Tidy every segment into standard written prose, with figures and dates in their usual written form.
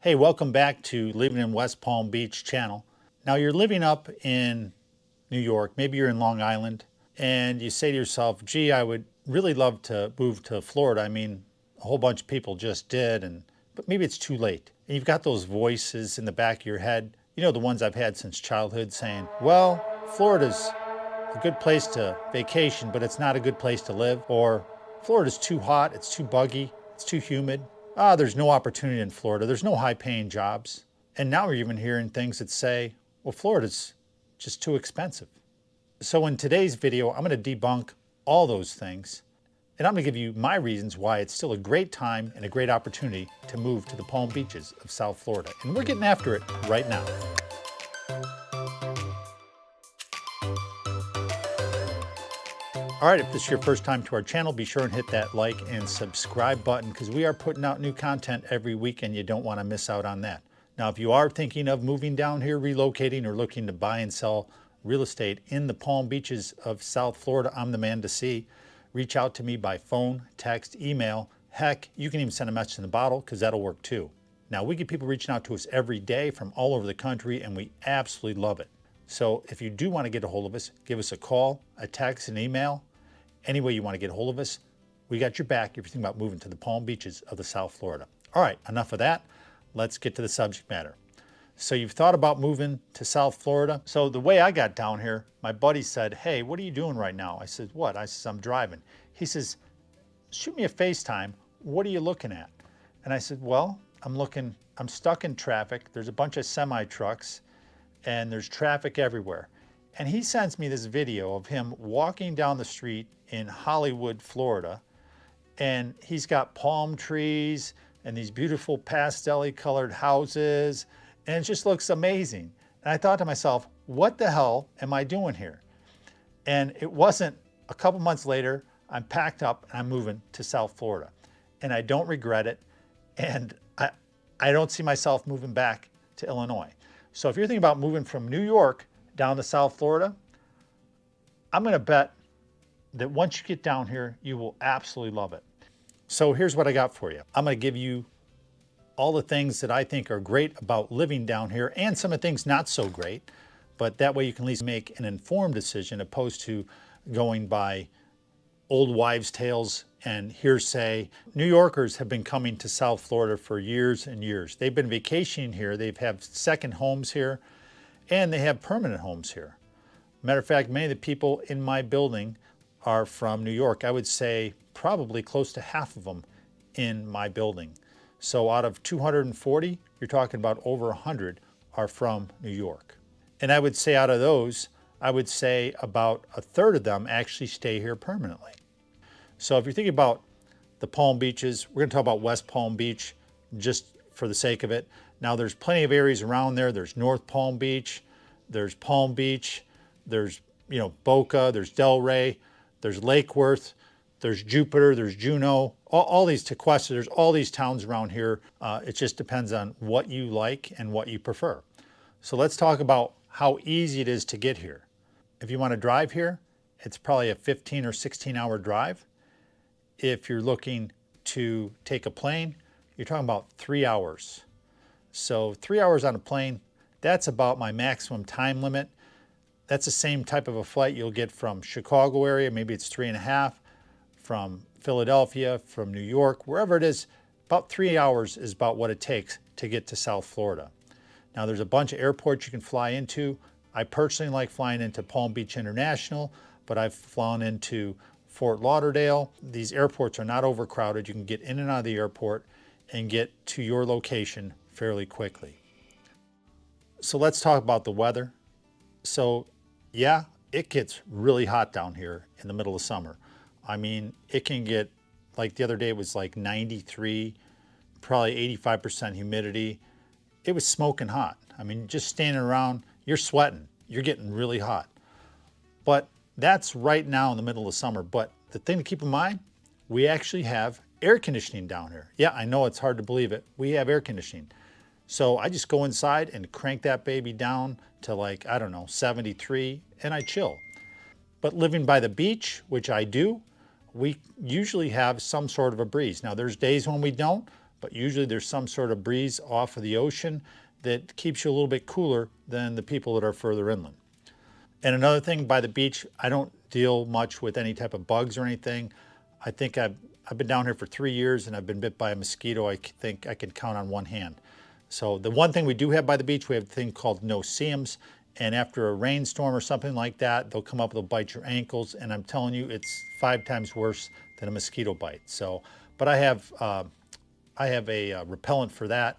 Hey, welcome back to Living in West Palm Beach channel. Now you're living up in New York, maybe you're in Long Island, and you say to yourself, gee, I would really love to move to Florida. I mean, a whole bunch of people just did, but maybe it's too late. And you've got those voices in the back of your head, you know, the ones I've had since childhood saying, well, Florida's a good place to vacation, but it's not a good place to live. Or Florida's too hot, it's too buggy, it's too humid. There's no opportunity in Florida. There's no high paying jobs. And now we're even hearing things that say, well, Florida's just too expensive. So in today's video, I'm going to debunk all those things. And I'm going to give you my reasons why it's still a great time and a great opportunity to move to the Palm Beaches of South Florida. And we're getting after it right now. All right, if this is your first time to our channel, be sure and hit that like and subscribe button because we are putting out new content every week and you don't want to miss out on that. Now, if you are thinking of moving down here, relocating, or looking to buy and sell real estate in the Palm Beaches of South Florida, I'm the man to see. Reach out to me by phone, text, email. Heck, you can even send a message in the bottle because that'll work too. Now, we get people reaching out to us every day from all over the country and we absolutely love it. So if you do want to get a hold of us, give us a call, a text, an email. Any way you want to get a hold of us, we got your back if you're thinking about moving to the Palm Beaches of the South Florida. All right, enough of that. Let's get to the subject matter. So you've thought about moving to South Florida. So the way I got down here, my buddy said, hey, what are you doing right now? I said, what? I said, I'm driving. He says, shoot me a FaceTime. What are you looking at? And I said, well, I'm stuck in traffic. There's a bunch of semi trucks and there's traffic everywhere. And he sends me this video of him walking down the street in Hollywood, Florida, and he's got palm trees and these beautiful pastel-y colored houses, and it just looks amazing. And I thought to myself, what the hell am I doing here? And it wasn't a couple months later, I'm packed up and I'm moving to South Florida. And I don't regret it, and I don't see myself moving back to Illinois. So if you're thinking about moving from New York down to South Florida, I'm going to bet that once you get down here, you will absolutely love it. So here's what I got for you. I'm going to give you all the things that I think are great about living down here and some of the things not so great, but that way you can at least make an informed decision opposed to going by old wives' tales and hearsay. New Yorkers have been coming to South Florida for years and years. They've been vacationing here. They've had second homes here, and they have permanent homes here. Matter of fact, many of the people in my building are from New York. I would say probably close to half of them in my building. So out of 240, you're talking about over 100 are from New York. And I would say out of those, I would say about a third of them actually stay here permanently. So if you're thinking about the Palm Beaches, we're gonna talk about West Palm Beach just for the sake of it. Now there's plenty of areas around there. There's North Palm Beach, there's Palm Beach, there's Boca, there's Delray, there's Lake Worth, there's Jupiter, there's Juno, all these Tequesta, there's all these towns around here. It just depends on what you like and what you prefer. So let's talk about how easy it is to get here. If you want to drive here, it's probably a 15 or 16 hour drive. If you're looking to take a plane, you're talking about 3 hours. So 3 hours on a plane, that's about my maximum time limit. That's the same type of a flight you'll get from Chicago area, maybe it's 3.5, from Philadelphia, from New York, wherever it is, about 3 hours is about what it takes to get to South Florida. Now there's a bunch of airports you can fly into. I personally like flying into Palm Beach International, but I've flown into Fort Lauderdale. These airports are not overcrowded. You can get in and out of the airport and get to your location fairly quickly. So let's talk about the weather. So yeah, it gets really hot down here in the middle of summer. I mean, it can get, like the other day it was like 93, probably 85% humidity. It was smoking hot. I mean, just standing around, you're sweating, you're getting really hot. But that's right now in the middle of summer. But the thing to keep in mind, we actually have air conditioning down here. Yeah, I know it's hard to believe it. We have air conditioning. So I just go inside and crank that baby down to like, I don't know, 73, and I chill. But living by the beach, which I do, we usually have some sort of a breeze. Now there's days when we don't, but usually there's some sort of breeze off of the ocean that keeps you a little bit cooler than the people that are further inland. And another thing, by the beach, I don't deal much with any type of bugs or anything. I think I've been down here for 3 years and I've been bit by a mosquito I think I can count on one hand. So the one thing we do have by the beach, we have a thing called no-see-ums, and after a rainstorm or something like that, they'll come up, they'll bite your ankles, and I'm telling you, it's 5 times worse than a mosquito bite. So, but I have a repellent for that,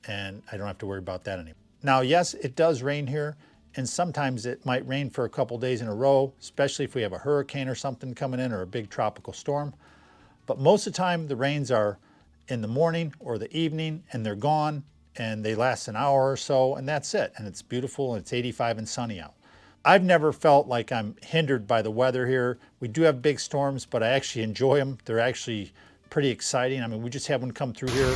and I don't have to worry about that anymore. Now, yes, it does rain here, and sometimes it might rain for a couple days in a row, especially if we have a hurricane or something coming in or a big tropical storm. But most of the time, the rains are in the morning or the evening, and they're gone, and they last an hour or so, and that's it. And it's beautiful, and it's 85 and sunny out. I've never felt like I'm hindered by the weather here. We do have big storms, but I actually enjoy them. They're actually pretty exciting. I mean, we just had one come through here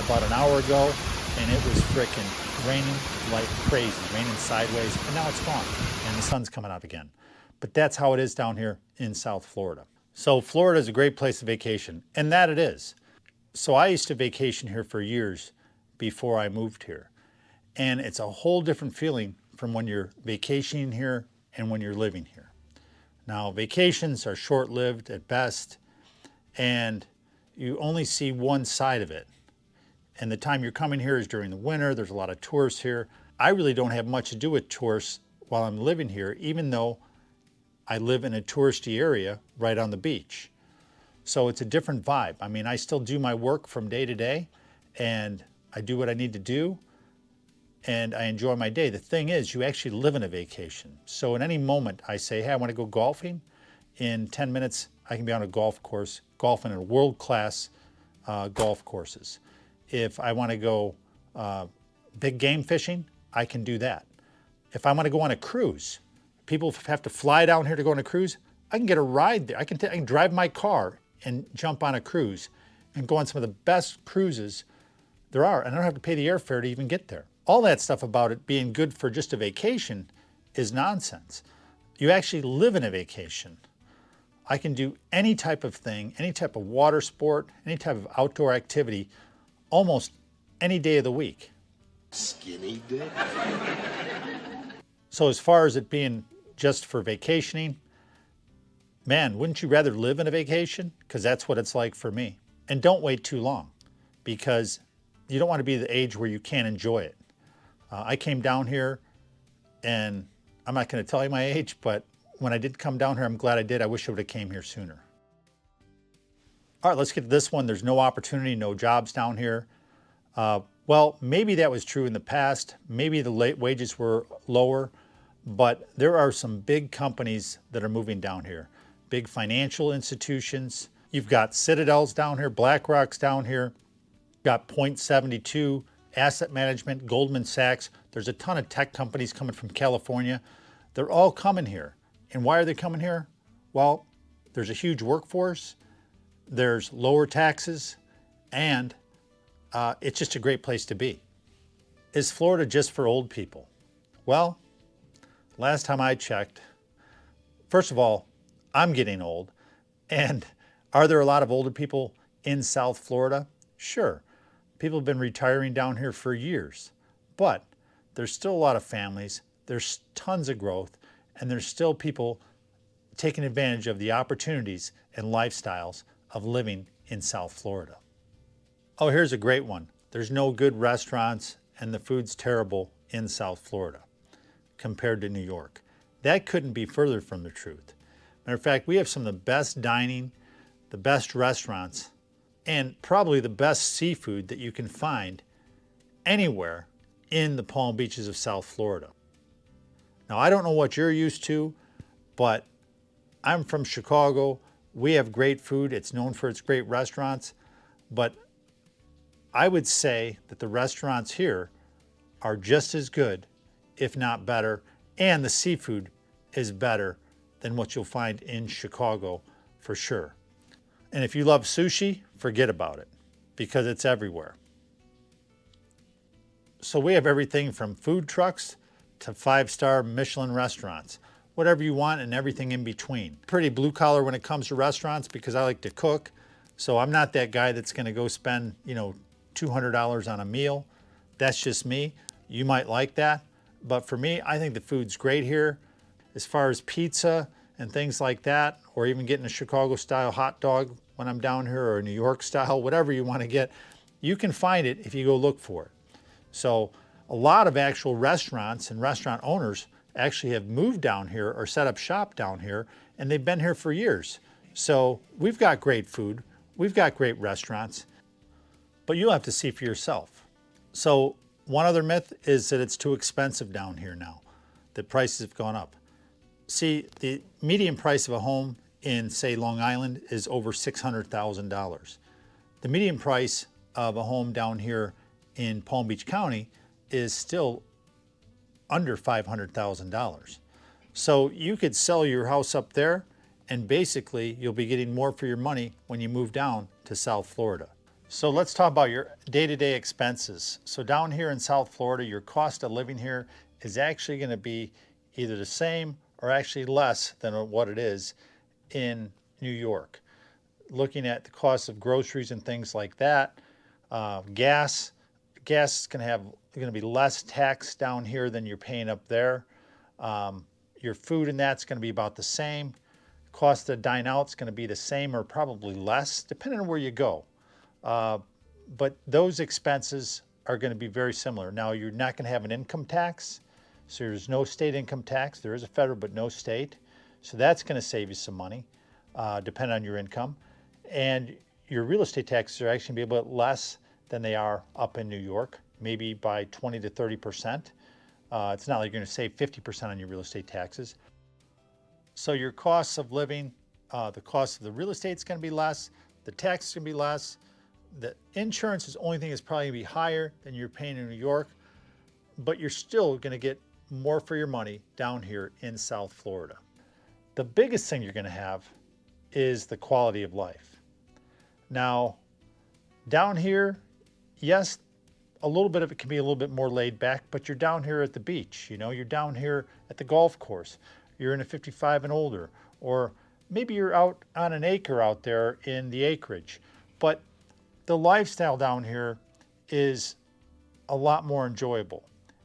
about an hour ago, and it was frickin' raining like crazy, raining sideways, and now it's gone, and the sun's coming out again. But that's how it is down here in South Florida. So Florida is a great place to vacation, and that it is. So I used to vacation here for years before I moved here. And it's a whole different feeling from when you're vacationing here and when you're living here. Now, vacations are short-lived at best, and you only see one side of it. And the time you're coming here is during the winter. There's a lot of tourists here. I really don't have much to do with tourists while I'm living here, even though I live in a touristy area right on the beach. So it's a different vibe. I mean, I still do my work from day to day, and I do what I need to do, and I enjoy my day. The thing is, you actually live in a vacation. So in any moment I say, hey, I want to go golfing. In 10 minutes, I can be on a golf course, golfing in world-class golf courses. If I want to go big game fishing, I can do that. If I want to go on a cruise, people have to fly down here to go on a cruise, I can get a ride there. I can drive my car and jump on a cruise and go on some of the best cruises there are, and I don't have to pay the airfare to even get there. All that stuff about it being good for just a vacation is nonsense. You actually live in a vacation. I can do any type of thing, any type of water sport, any type of outdoor activity, almost any day of the week. Skinny dip. So as far as it being just for vacationing, man, wouldn't you rather live in a vacation? Because that's what it's like for me. And don't wait too long, because you don't want to be the age where you can't enjoy it. I came down here, and I'm not going to tell you my age, but when I did come down here, I'm glad I did. I wish I would have came here sooner. All right, let's get to this one. There's no opportunity, no jobs down here. Well, maybe that was true in the past. Maybe the wages were lower, but there are some big companies that are moving down here. Big financial institutions. You've got Citadels down here, BlackRock's down here. Got Point72, Asset Management, Goldman Sachs. There's a ton of tech companies coming from California. They're all coming here. And why are they coming here? Well, there's a huge workforce, there's lower taxes, and it's just a great place to be. Is Florida just for old people? Well, last time I checked, first of all, I'm getting old. And are there a lot of older people in South Florida? Sure. People have been retiring down here for years, but there's still a lot of families, there's tons of growth, and there's still people taking advantage of the opportunities and lifestyles of living in South Florida. Oh, here's a great one. There's no good restaurants and the food's terrible in South Florida compared to New York. That couldn't be further from the truth. Matter of fact, we have some of the best dining, the best restaurants, and probably the best seafood that you can find anywhere in the Palm Beaches of South Florida. Now, I don't know what you're used to, but I'm from Chicago. We have great food. It's known for its great restaurants, but I would say that the restaurants here are just as good, if not better, and the seafood is better than what you'll find in Chicago for sure. And if you love sushi, forget about it, because it's everywhere. So we have everything from food trucks to 5-star Michelin restaurants, whatever you want and everything in between. Pretty blue collar when it comes to restaurants because I like to cook. So I'm not that guy that's gonna go spend, $200 on a meal. That's just me. You might like that. But for me, I think the food's great here. As far as pizza and things like that, or even getting a Chicago style hot dog when I'm down here, or a New York style, whatever you want to get, you can find it if you go look for it. So a lot of actual restaurants and restaurant owners actually have moved down here or set up shop down here, and they've been here for years. So we've got great food, we've got great restaurants, but you'll have to see for yourself. So one other myth is that it's too expensive down here now, that prices have gone up. See, the median price of a home in, say, Long Island is over $600,000. The median price of a home down here in Palm Beach County is still under $500,000. So you could sell your house up there, and basically you'll be getting more for your money when you move down to South Florida. So let's talk about your day-to-day expenses. So down here in South Florida, your cost of living here is actually going to be either the same or actually less than what it is in New York. Looking at the cost of groceries and things like that, gas is going to be less tax down here than you're paying up there. Your food and that's going to be about the same. Cost to dine out is going to be the same or probably less, depending on where you go. But those expenses are going to be very similar. Now, you're not going to have an income tax, so there's no state income tax. There is a federal, but no state. So that's going to save you some money, depending on your income. And your real estate taxes are actually going to be a bit less than they are up in New York, maybe by 20 to 30%. It's not like you're going to save 50% on your real estate taxes. So your costs of living, the cost of the real estate is going to be less, the tax is going to be less, the insurance is the only thing that's probably going to be higher than you're paying in New York, but you're still going to get more for your money down here in South Florida. The biggest thing you're going to have is the quality of life. Now, down here, yes, a little bit of it can be a little bit more laid back, but you're down here at the beach, you're down here at the golf course, you're in a 55 and older, or maybe you're out on an acre out there in the acreage. But the lifestyle down here is a lot more enjoyable.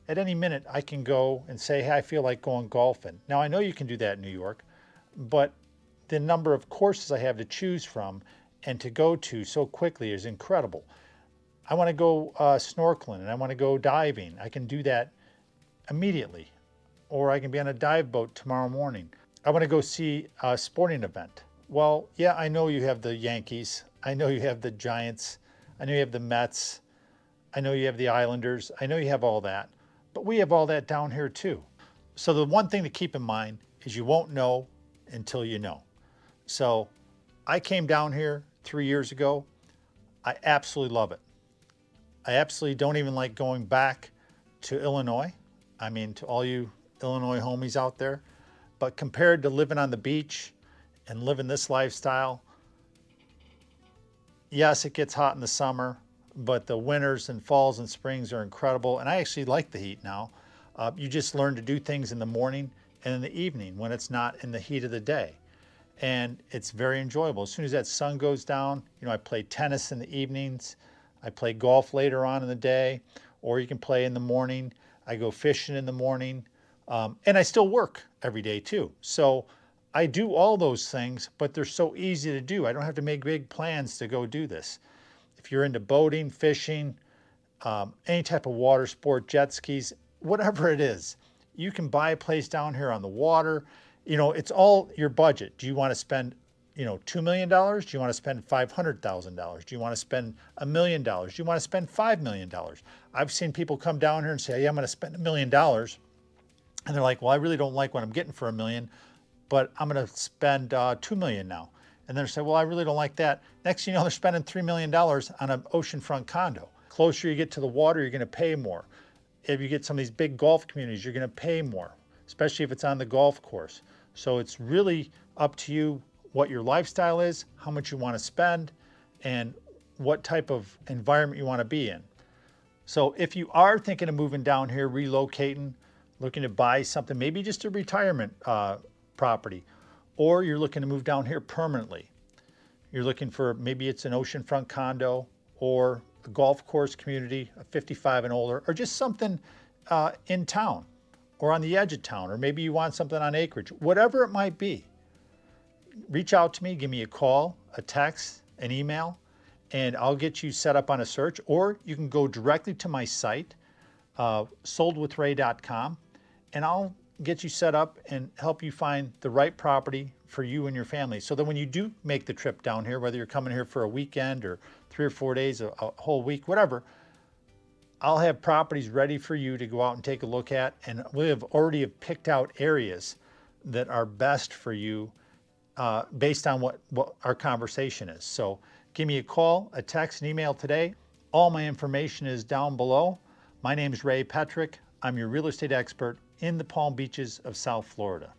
At any minute, I can go and say, hey, I feel like going golfing. Now, I know you can do that in New York, but the number of courses I have to choose from and to go to so quickly is incredible. I want to go snorkeling and I want to go diving. I can do that immediately. Or I can be on a dive boat tomorrow morning. I want to go see a sporting event. Well, yeah, I know you have the Yankees. I know you have the Giants. I know you have the Mets. I know you have the Islanders. I know you have all that. But we have all that down here too. So the one thing to keep in mind is you won't know until you know. So I came down here 3 years ago. I absolutely love it. I absolutely don't even like going back to Illinois. I mean, to all you Illinois homies out there. But compared to living on the beach and living this lifestyle, yes, it gets hot in the summer, but the winters and falls and springs are incredible. And I actually like the heat now. You just learn to do things in the morning and in the evening when it's not in the heat of the day. And it's very enjoyable. As soon as that sun goes down, I play tennis in the evenings. I play golf later on in the day, or you can play in the morning. I go fishing in the morning. And I still work every day too. So I do all those things, but they're so easy to do. I don't have to make big plans to go do this. If you're into boating, fishing, any type of water sport, jet skis, whatever it is, you can buy a place down here on the water. It's all your budget. Do you want to spend, $2 million? Do you want to spend $500,000? Do you want to spend $1 million? Do you want to spend $5 million? I've seen people come down here and say, yeah, I'm going to spend $1 million. And they're like, well, I really don't like what I'm getting for $1 million, but I'm going to spend $2 million now. And they're saying, well, I really don't like that. Next thing you know, they're spending $3 million on an oceanfront condo. Closer you get to the water, you're going to pay more. If you get some of these big golf communities, you're going to pay more, especially if it's on the golf course. So it's really up to you what your lifestyle is, how much you want to spend, and what type of environment you want to be in. So if you are thinking of moving down here, relocating, looking to buy something, maybe just a retirement property, or you're looking to move down here permanently. You're looking for, maybe it's an oceanfront condo, or a golf course community, a 55 and older, or just something in town or on the edge of town, or maybe you want something on acreage, whatever it might be, reach out to me, give me a call, a text, an email, and I'll get you set up on a search, or you can go directly to my site, soldwithray.com, and I'll get you set up and help you find the right property for you and your family. So that when you do make the trip down here, whether you're coming here for a weekend or 3 or 4 days, a whole week, whatever, I'll have properties ready for you to go out and take a look at, and we have already picked out areas that are best for you based on what our conversation is. So give me a call, a text, an email today. All my information is down below. My name is Ray Petric. I'm your real estate expert in the Palm Beaches of South Florida.